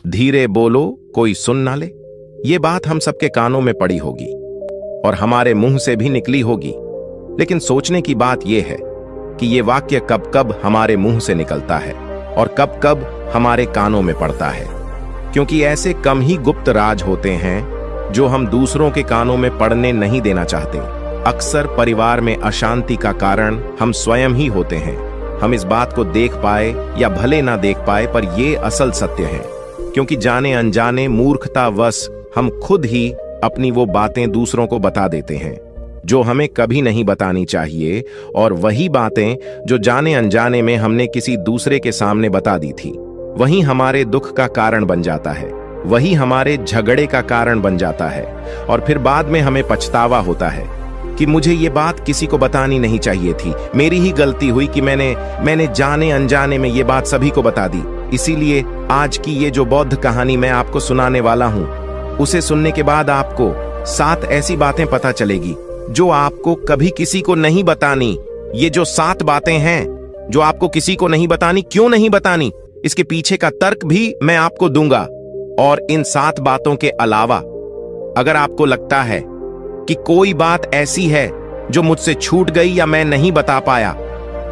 धीरे बोलो कोई सुन ना ले। ये बात हम सबके कानों में पड़ी होगी और हमारे मुंह से भी निकली होगी, लेकिन सोचने की बात यह है कि ये वाक्य कब कब हमारे मुंह से निकलता है और कब कब हमारे कानों में पड़ता है, क्योंकि ऐसे कम ही गुप्त राज होते हैं जो हम दूसरों के कानों में पड़ने नहीं देना चाहते। अक्सर परिवार में अशांति का कारण हम स्वयं ही होते हैं। हम इस बात को देख पाए या भले ना देख पाए, पर यह असल सत्य है, क्योंकि जाने अनजाने मूर्खतावश हम खुद ही अपनी वो बातें दूसरों को बता देते हैं जो हमें कभी नहीं बतानी चाहिए, और वही बातें जो जाने अनजाने में हमने किसी दूसरे के सामने बता दी थी, वही हमारे दुख का कारण बन जाता है, वही हमारे झगड़े का कारण बन जाता है। और फिर बाद में हमें पछतावा होता है कि मुझे ये बात किसी को बतानी नहीं चाहिए थी, मेरी ही गलती हुई कि मैंने जाने अनजाने में ये बात सभी को बता दी। इसीलिए आज की ये जो बौद्ध कहानी मैं आपको सुनाने वाला हूं, उसे सुनने के बाद आपको 7 ऐसी बातें पता चलेगी जो आपको कभी किसी को नहीं बतानी। ये जो 7 बातें हैं जो आपको किसी को नहीं बतानी, क्यों नहीं बतानी, इसके पीछे का तर्क भी मैं आपको दूंगा। और इन 7 बातों के अलावा अगर आपको लगता है कि कोई बात ऐसी है जो मुझसे छूट गई या मैं नहीं बता पाया,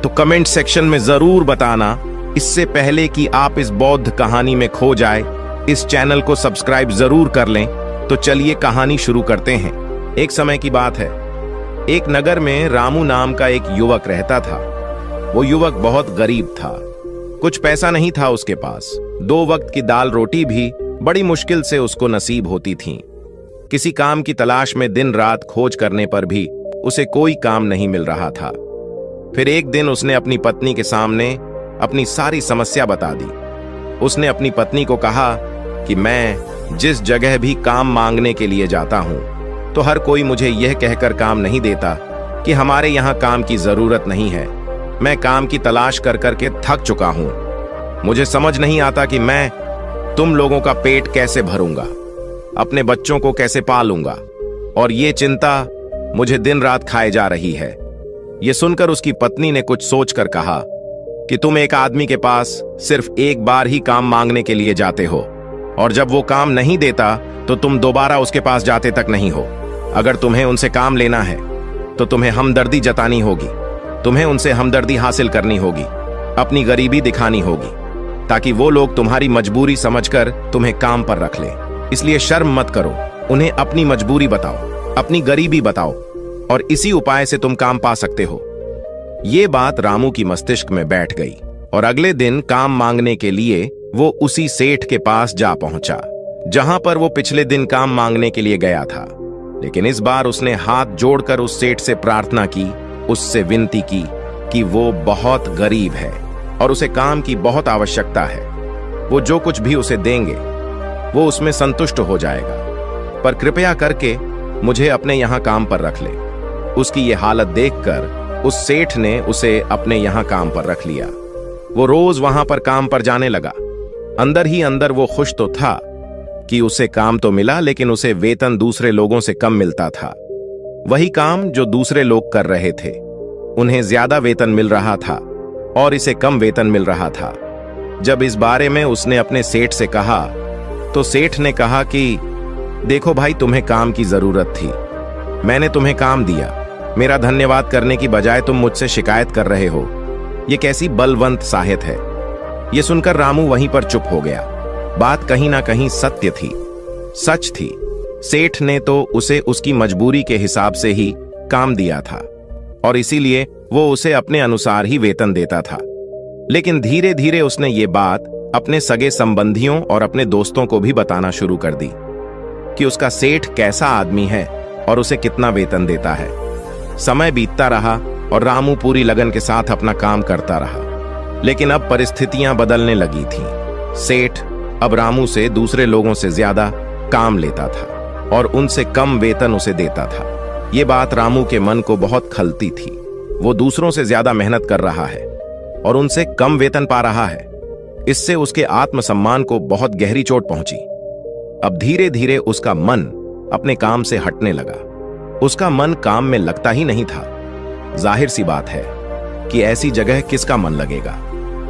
तो कमेंट सेक्शन में जरूर बताना। इससे पहले कि आप इस बौद्ध कहानी में खो जाए, इस चैनल को सब्सक्राइब जरूर कर लें। तो चलिए कहानी शुरू करते हैं। एक समय की बात है, एक नगर में रामू नाम का एक युवक रहता था। वो युवक बहुत गरीब था, कुछ पैसा नहीं था उसके पास। 2 वक्त की दाल रोटी भी बड़ी मुश्किल से उसको नसीब होती थी। किसी काम की तलाश में दिन रात खोज करने पर भी उसे कोई काम नहीं मिल रहा था। फिर एक दिन उसने अपनी पत्नी के सामने अपनी सारी समस्या बता दी। उसने अपनी पत्नी को कहा कि मैं जिस जगह भी काम मांगने के लिए जाता हूं, तो हर कोई मुझे यह कहकर काम नहीं देता कि हमारे यहां काम की जरूरत नहीं है। मैं काम की तलाश कर करके थक चुका हूं। मुझे समझ नहीं आता कि मैं तुम लोगों का पेट कैसे भरूंगा, अपने बच्चों को कैसे पालूंगा, और ये चिंता मुझे दिन रात खाए जा रही है। यह सुनकर उसकी पत्नी ने कुछ सोचकर कहा कि तुम एक आदमी के पास सिर्फ एक बार ही काम मांगने के लिए जाते हो, और जब वो काम नहीं देता तो तुम दोबारा उसके पास जाते तक नहीं हो। अगर तुम्हें उनसे काम लेना है तो तुम्हें हमदर्दी जतानी होगी, तुम्हें उनसे हमदर्दी हासिल करनी होगी, अपनी गरीबी दिखानी होगी, ताकि वो लोग तुम्हारी मजबूरी समझकर तुम्हें काम पर रख लें। इसलिए शर्म मत करो, उन्हें अपनी मजबूरी बताओ, अपनी गरीबी बताओ, और इसी उपाय से तुम काम पा सकते हो। ये बात रामू की मस्तिष्क में बैठ गई, और अगले दिन काम मांगने के लिए वो उसी सेठ के पास जा पहुंचा जहां पर वो पिछले दिन काम मांगने के लिए गया था। लेकिन इस बार उसने हाथ जोड़कर उस सेठ से प्रार्थना की, उससे विनती की कि वो बहुत गरीब है और उसे काम की बहुत आवश्यकता है। वो जो कुछ भी उसे देंगे वो उसमें संतुष्ट हो जाएगा, पर कृपया करके मुझे अपने यहां काम पर रख ले। उसकी ये हालत देखकर उस सेठ ने उसे अपने यहां काम पर रख लिया। वो रोज वहां पर काम पर जाने लगा। अंदर ही अंदर वो खुश तो था कि उसे काम तो मिला, लेकिन उसे वेतन दूसरे लोगों से कम मिलता था। वही काम जो दूसरे लोग कर रहे थे, उन्हें ज्यादा वेतन मिल रहा था और इसे कम वेतन मिल रहा था। जब इस बारे में उसने अपने सेठ से कहा, तो सेठ ने कहा कि देखो भाई, तुम्हें काम की जरूरत थी, मैंने तुम्हें काम दिया, मेरा धन्यवाद करने की बजाय तुम मुझसे शिकायत कर रहे हो। यह कैसी बलवंत साहत है। यह सुनकर रामू वहीं पर चुप हो गया। बात कहीं ना कहीं सत्य थी, सच थी। सेठ ने तो उसे उसकी मजबूरी के हिसाब से ही काम दिया था, और इसीलिए वो उसे अपने अनुसार ही वेतन देता था। लेकिन धीरे धीरे उसने ये बात अपने सगे संबंधियों और अपने दोस्तों को भी बताना शुरू कर दी कि उसका सेठ कैसा आदमी है और उसे कितना वेतन देता है। समय बीतता रहा और रामू पूरी लगन के साथ अपना काम करता रहा, लेकिन अब परिस्थितियां बदलने लगी थीं। सेठ अब रामू से दूसरे लोगों से ज्यादा काम लेता था और उनसे कम वेतन उसे देता था। ये बात रामू के मन को बहुत खलती थी। वो दूसरों से ज्यादा मेहनत कर रहा है और उनसे कम वेतन पा रहा है। इससे उसके आत्मसम्मान को बहुत गहरी चोट पहुंची। अब धीरे धीरे उसका मन अपने काम से हटने लगा। उसका मन काम में लगता ही नहीं था। जाहिर सी बात है कि ऐसी जगह किसका मन लगेगा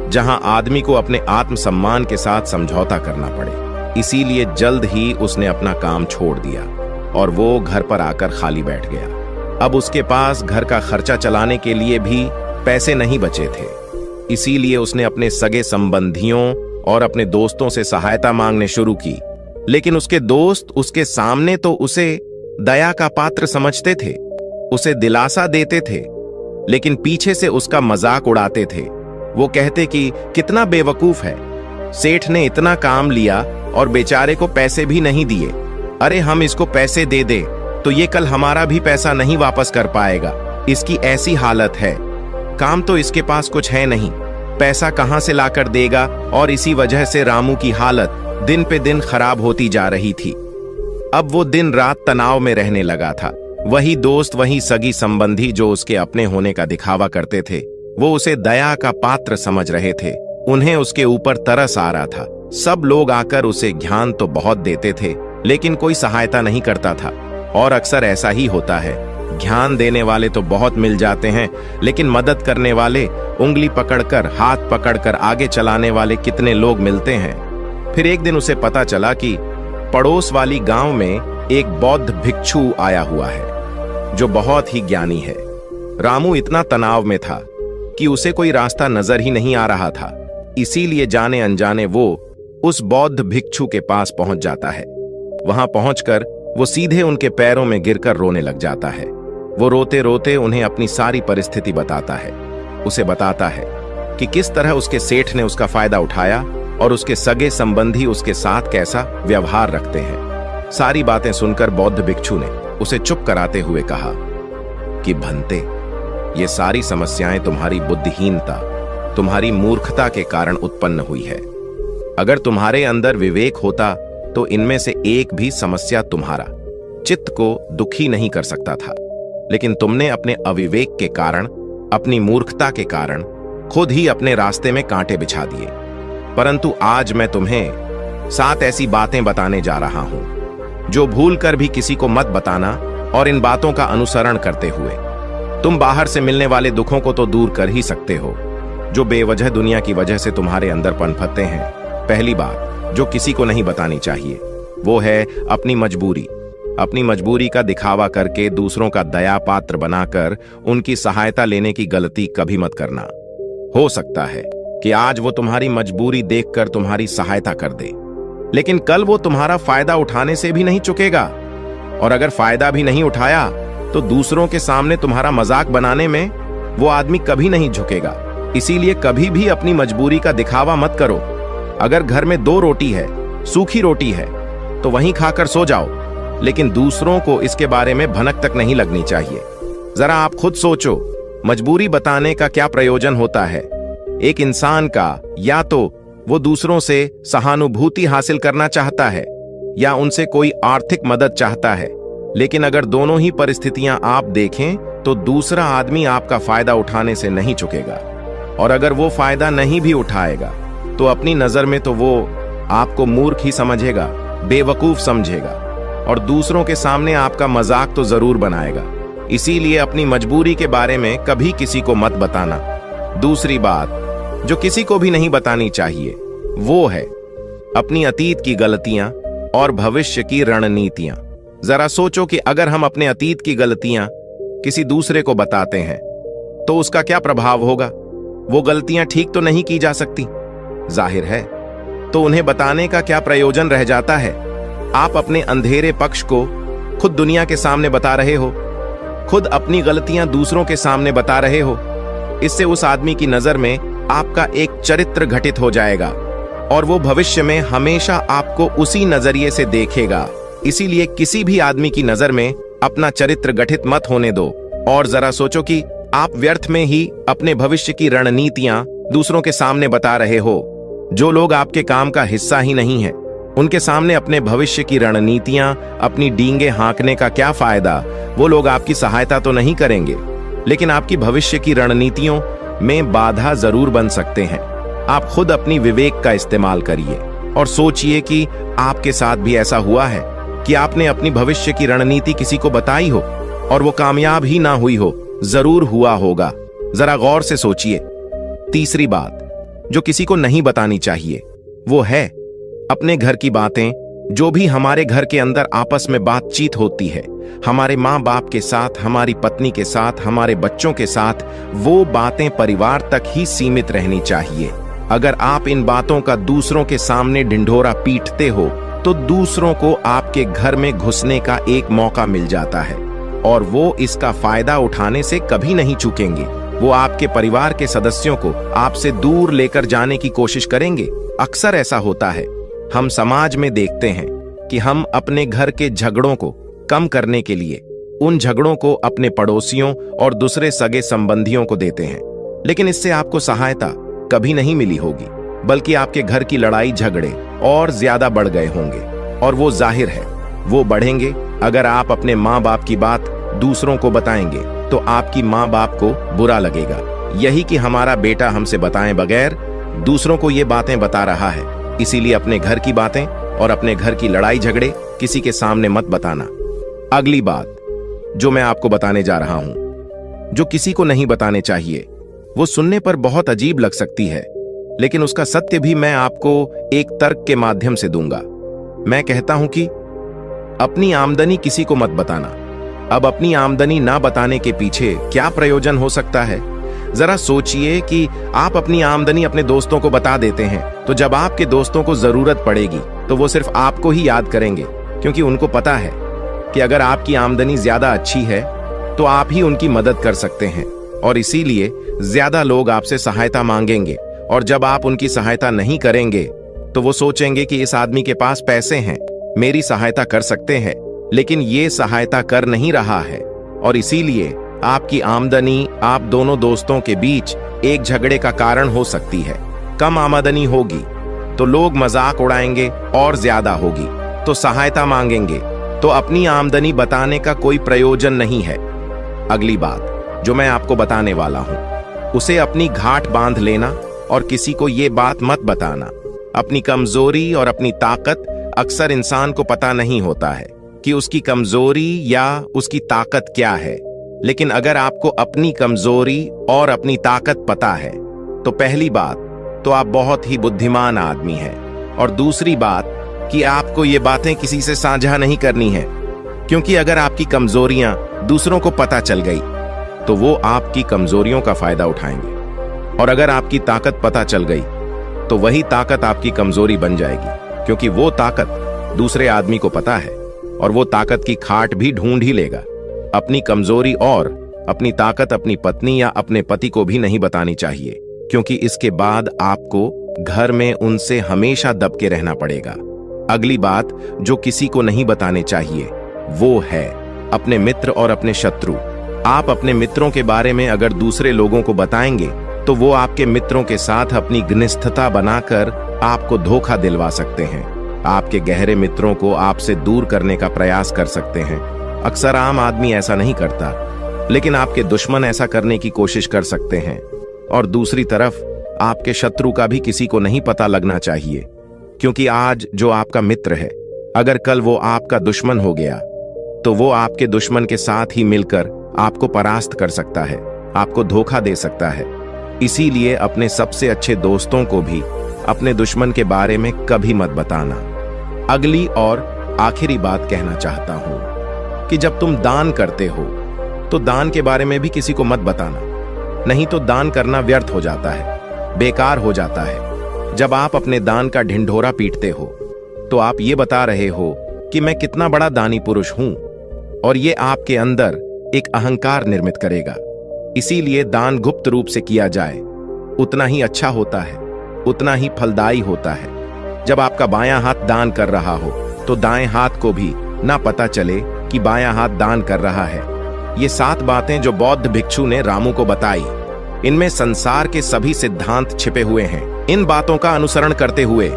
जहां आदमी को अपने आत्मसम्मान के साथ समझौता करना पड़े। इसीलिए जल्द ही उसने अपना काम छोड़ दिया और वो घर पर आकर खाली बैठ गया। अब उसके पास घर का खर्चा चलाने के लिए भी पैसे नहीं बचे थे। इसीलिए उसने अपने सगे संबंधियों और अपने दोस्तों से सहायता मांगने शुरू की। लेकिन उसके दोस्त उसके सामने तो उसे दया का पात्र समझते थे, उसे दिलासा देते थे, लेकिन पीछे से उसका मजाक उड़ाते थे। वो कहते कि कितना बेवकूफ है, सेठ ने इतना काम लिया और बेचारे को पैसे भी नहीं दिए। अरे हम इसको पैसे दे दे तो ये कल हमारा भी पैसा नहीं वापस कर पाएगा, इसकी ऐसी हालत है, काम तो इसके पास कुछ है नहीं, पैसा कहां से लाकर देगा। और इसी वजह से रामू की हालत दिन पे दिन खराब होती जा रही थी। अब वो दिन रात तनाव में रहने लगा था। वही दोस्त, वही सगी संबंधी जो उसके अपने होने का दिखावा करते थे, वो उसे दया का पात्र समझ रहे थे। उन्हें उसके ऊपर तरस आ रहा था। सब लोग आकर उसे ज्ञान तो बहुत देते थे, लेकिन कोई सहायता नहीं करता था। और अक्सर ऐसा ही होता है, ज्ञान देने वाले तो बहुत मिल जाते हैं, लेकिन मदद करने वाले, उंगली पकड़कर, हाथ पकड़कर आगे चलाने वाले कितने लोग मिलते हैं। फिर एक दिन उसे पता चला कि पड़ोस वाली गांव में एक बौद्ध भिक्षु आया हुआ है जो बहुत ही ज्ञानी है। रामू इतना तनाव में था कि उसे कोई रास्ता नजर ही नहीं आ रहा था। इसीलिए जाने अनजाने वो उस बौद्ध भिक्षु के पास पहुंच जाता है। वहां पहुंचकर वो सीधे उनके पैरों में गिरकर रोने लग जाता है। वो रोते रोते उन्हें अपनी सारी परिस्थिति बताता है। उसे बताता है कि किस तरह उसके सेठ ने उसका फायदा उठाया और उसके सगे संबंधी उसके साथ कैसा व्यवहार रखते हैं। सारी बातें सुनकर बौद्ध भिक्षु ने उसे चुप कराते हुए कहा कि भंते, ये सारी समस्याएं तुम्हारी बुद्धिहीनता, तुम्हारी मूर्खता के कारण उत्पन्न हुई है। अगर तुम्हारे अंदर विवेक होता तो इनमें से एक भी समस्या तुम्हारा चित्त को दुखी नहीं कर सकता था। लेकिन तुमने अपने अविवेक के कारण, अपनी मूर्खता के कारण खुद ही अपने रास्ते में कांटे बिछा दिए। परंतु आज मैं तुम्हें 7 ऐसी बातें बताने जा रहा हूं जो भूल कर भी किसी को मत बताना। और इन बातों का अनुसरण करते हुए तुम बाहर से मिलने वाले दुखों को तो दूर कर ही सकते हो जो बेवजह दुनिया की वजह से तुम्हारे अंदर पनपते हैं। पहली बात जो किसी को नहीं बतानी चाहिए वो है अपनी मजबूरी। अपनी मजबूरी का दिखावा करके दूसरों का दया पात्र बनाकर उनकी सहायता लेने की गलती कभी मत करना। हो सकता है कि आज वो तुम्हारी मजबूरी देखकर तुम्हारी सहायता कर दे, लेकिन कल वो तुम्हारा फायदा उठाने से भी नहीं चुकेगा। और अगर फायदा भी नहीं उठाया तो दूसरों के सामने तुम्हारा मजाक बनाने में वो आदमी कभी नहीं झुकेगा। इसीलिए कभी भी अपनी मजबूरी का दिखावा मत करो। अगर घर में 2 रोटी है, सूखी रोटी है, तो वहीं खाकर सो जाओ, लेकिन दूसरों को इसके बारे में भनक तक नहीं लगनी चाहिए। जरा आप खुद सोचो, मजबूरी बताने का क्या प्रयोजन होता है एक इंसान का? या तो वो दूसरों से सहानुभूति हासिल करना चाहता है या उनसे कोई आर्थिक मदद चाहता है। लेकिन अगर दोनों ही परिस्थितियां आप देखें तो दूसरा आदमी आपका फायदा उठाने से नहीं चुकेगा। और अगर वो फायदा नहीं भी उठाएगा तो अपनी नजर में तो वो आपको मूर्ख ही समझेगा, बेवकूफ समझेगा और दूसरों के सामने आपका मजाक तो जरूर बनाएगा। इसीलिए अपनी मजबूरी के बारे में कभी किसी को मत बताना। दूसरी बात जो किसी को भी नहीं बतानी चाहिए वो है अपनी अतीत की गलतियां और भविष्य की रणनीतियां। जरा सोचो कि अगर हम अपने अतीत की गलतियां किसी दूसरे को बताते हैं तो उसका क्या प्रभाव होगा? वो गलतियां ठीक तो नहीं की जा सकती, जाहिर है, तो उन्हें बताने का क्या प्रयोजन रह जाता है? आप अपने अंधेरे पक्ष को खुद दुनिया के सामने बता रहे हो, खुद अपनी गलतियां दूसरों के सामने बता रहे हो। इससे उस आदमी की नजर में आपका एक चरित्र घटित हो जाएगा और वो भविष्य में हमेशा आपको उसी नजरिए से देखेगा। इसीलिए किसी भी आदमी की नजर में अपना चरित्र गठित मत होने दो। और जरा सोचो कि आप व्यर्थ में ही अपने भविष्य की रणनीतियां दूसरों के सामने बता रहे हो। जो लोग आपके काम का हिस्सा ही नहीं है, उनके सामने अपने भविष्य की रणनीतियां, अपनी डींगे हाँकने का क्या फायदा? वो लोग आपकी सहायता तो नहीं करेंगे, लेकिन आपकी भविष्य की रणनीतियों में बाधा जरूर बन सकते हैं। आप खुद अपनी विवेक का इस्तेमाल करिए और सोचिए कि आपके साथ भी ऐसा हुआ है कि आपने अपनी भविष्य की रणनीति किसी को बताई हो और वो कामयाब ही ना हुई हो। जरूर हुआ होगा, जरा गौर से सोचिए। तीसरी बात जो किसी को नहीं बतानी चाहिए वो है अपने घर की बातें, जो भी हमारे घर के अंदर आपस में बातचीत होती है, हमारे माँ बाप के साथ, हमारी पत्नी के साथ, हमारे बच्चों के साथ, वो बातें परिवार तक ही सीमित रहनी चाहिए। अगर आप इन बातों का दूसरों के सामने ढिंढोरा पीटते हो तो दूसरों को आपके घर में घुसने का एक मौका मिल जाता है और वो इसका फायदा उठाने से कभी नहीं चूकेंगे। वो आपके परिवार के सदस्यों को आपसे दूर लेकर जाने की कोशिश करेंगे। अक्सर ऐसा होता है, हम समाज में देखते हैं कि हम अपने घर के झगड़ों को कम करने के लिए उन झगड़ों को अपने पड़ोसियों और दूसरे सगे संबंधियों को देते हैं, लेकिन इससे आपको सहायता कभी नहीं मिली होगी, बल्कि आपके घर की लड़ाई झगड़े और ज्यादा बढ़ गए होंगे। और वो जाहिर है, वो बढ़ेंगे अगर आप अपने माँ बाप की बात दूसरों को बताएंगे तो आपकी माँ बाप को बुरा लगेगा। यही कि हमारा बेटा हमसे बताएं बगैर दूसरों को ये बातें बता रहा है, इसीलिए अपने घर की बातें और अपने घर की लड़ाई झगड़े किसी के सामने मत बताना। अगली बात जो मैं आपको बताने जा रहा हूं, जो किसी को नहीं बताने चाहिए, वो सुनने पर बहुत अजीब लग सकती है, लेकिन उसका सत्य भी मैं आपको एक तर्क के माध्यम से दूंगा। मैं कहता हूं कि अपनी आमदनी किसी को मत बताना। अब अपनी आमदनी ना बताने के पीछे क्या प्रयोजन हो सकता है? जरा सोचिए कि आप अपनी आमदनी अपने दोस्तों को बता देते हैं, तो जब आपके दोस्तों को जरूरत पड़ेगी तो वो सिर्फ आपको ही याद करेंगे, क्योंकि उनको पता है कि अगर आपकी आमदनी ज्यादा अच्छी है तो आप ही उनकी मदद कर सकते हैं, और इसीलिए ज्यादा लोग आपसे सहायता मांगेंगे। और जब आप उनकी सहायता नहीं करेंगे तो वो सोचेंगे कि इस आदमी के पास पैसे हैं, मेरी सहायता कर सकते हैं, लेकिन ये सहायता कर नहीं रहा है, और इसीलिए आपकी आमदनी आप दोनों दोस्तों के बीच एक झगड़े का कारण हो सकती है। कम आमदनी होगी तो लोग मजाक उड़ाएंगे, और ज्यादा होगी तो सहायता मांगेंगे, तो अपनी आमदनी बताने का कोई प्रयोजन नहीं है। अगली बात जो मैं आपको बताने वाला हूं, उसे अपनी घाट बांध लेना और किसी को ये बात मत बताना। अपनी कमजोरी और अपनी ताकत अक्सर इंसान को पता नहीं होता है कि उसकी कमजोरी या उसकी ताकत क्या है, लेकिन अगर आपको अपनी कमजोरी और अपनी ताकत पता है तो पहली बात तो आप बहुत ही बुद्धिमान आदमी हैं, और दूसरी बात कि आपको ये बातें किसी से साझा नहीं करनी है, क्योंकि अगर आपकी कमजोरियां दूसरों को पता चल गई तो वो आपकी कमजोरियों का फायदा उठाएंगे, और अगर आपकी ताकत पता चल गई तो वही ताकत आपकी कमजोरी बन जाएगी, क्योंकि वो ताकत दूसरे आदमी को पता है और वो ताकत की खाट भी ढूंढ ही लेगा। अपनी कमजोरी और अपनी ताकत अपनी पत्नी या अपने पति को भी नहीं बतानी चाहिए, क्योंकि इसके बाद आपको घर में उनसे हमेशा दब के रहना पड़ेगा। अगली बात जो किसी को नहीं बताने चाहिए वो है अपने मित्र और अपने शत्रु। आप अपने मित्रों के बारे में अगर दूसरे लोगों को बताएंगे तो वो आपके मित्रों के साथ अपनी घनिष्ठता बनाकर आपको धोखा दिलवा सकते हैं, आपके गहरे मित्रों को आपसे दूर करने का प्रयास कर सकते हैं। अक्सर आम आदमी ऐसा नहीं करता, लेकिन आपके दुश्मन ऐसा करने की कोशिश कर सकते हैं। और दूसरी तरफ आपके शत्रु का भी किसी को नहीं पता लगना चाहिए, क्योंकि आज जो आपका मित्र है, अगर कल वो आपका दुश्मन हो गया तो वो आपके दुश्मन के साथ ही मिलकर आपको परास्त कर सकता है, आपको धोखा दे सकता है। इसीलिए अपने सबसे अच्छे दोस्तों को भी अपने दुश्मन के बारे में कभी मत बताना। अगली और आखिरी बात कहना चाहता हूं कि जब तुम दान करते हो तो दान के बारे में भी किसी को मत बताना, नहीं तो दान करना व्यर्थ हो जाता है, बेकार हो जाता है। जब आप अपने दान का ढिंढोरा पीटते हो तो आप ये बता रहे हो कि मैं कितना बड़ा दानी पुरुष हूं, और ये आपके अंदर एक अहंकार निर्मित करेगा। इसीलिए दान गुप्त रूप से किया जाए उतना ही अच्छा होता है, उतना ही फलदायी होता है। जब आपका बायां हाथ दान कर रहा हो तो दाएं हाथ को भी ना पता चले कि बायां हाथ दान कर रहा है। ये 7 बातें जो बौद्ध भिक्षु ने रामू को बताई, इनमें संसार के सभी सिद्धांत छिपे हुए हैं। इन बातों का अनुसरण करते हुए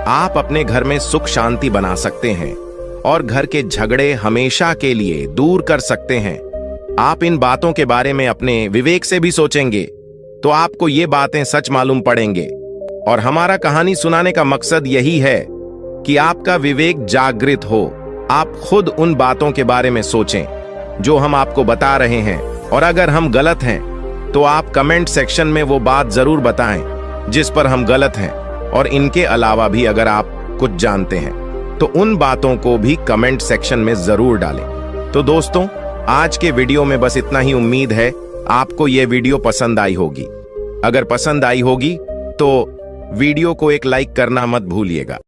आप अपने घर में सुख शांति बना सकते हैं और घर के झगड़े हमेशा के लिए दूर कर सकते हैं। आप इन बातों के बारे में अपने विवेक से भी सोचेंगे तो आपको ये बातें सच मालूम पड़ेंगे। और हमारा कहानी सुनाने का मकसद यही है कि आपका विवेक जागृत हो। आप खुद उन बातों के बारे में सोचें जो हम आपको बता रहे हैं, और अगर हम गलत हैं तो आप कमेंट सेक्शन में वो बात जरूर बताएं जिस पर हम गलत हैं। और इनके अलावा भी अगर आप कुछ जानते हैं तो उन बातों को भी कमेंट सेक्शन में जरूर डालें। तो दोस्तों, आज के वीडियो में बस इतना ही। उम्मीद है आपको यह वीडियो पसंद आई होगी। अगर पसंद आई होगी तो वीडियो को एक लाइक करना मत भूलिएगा।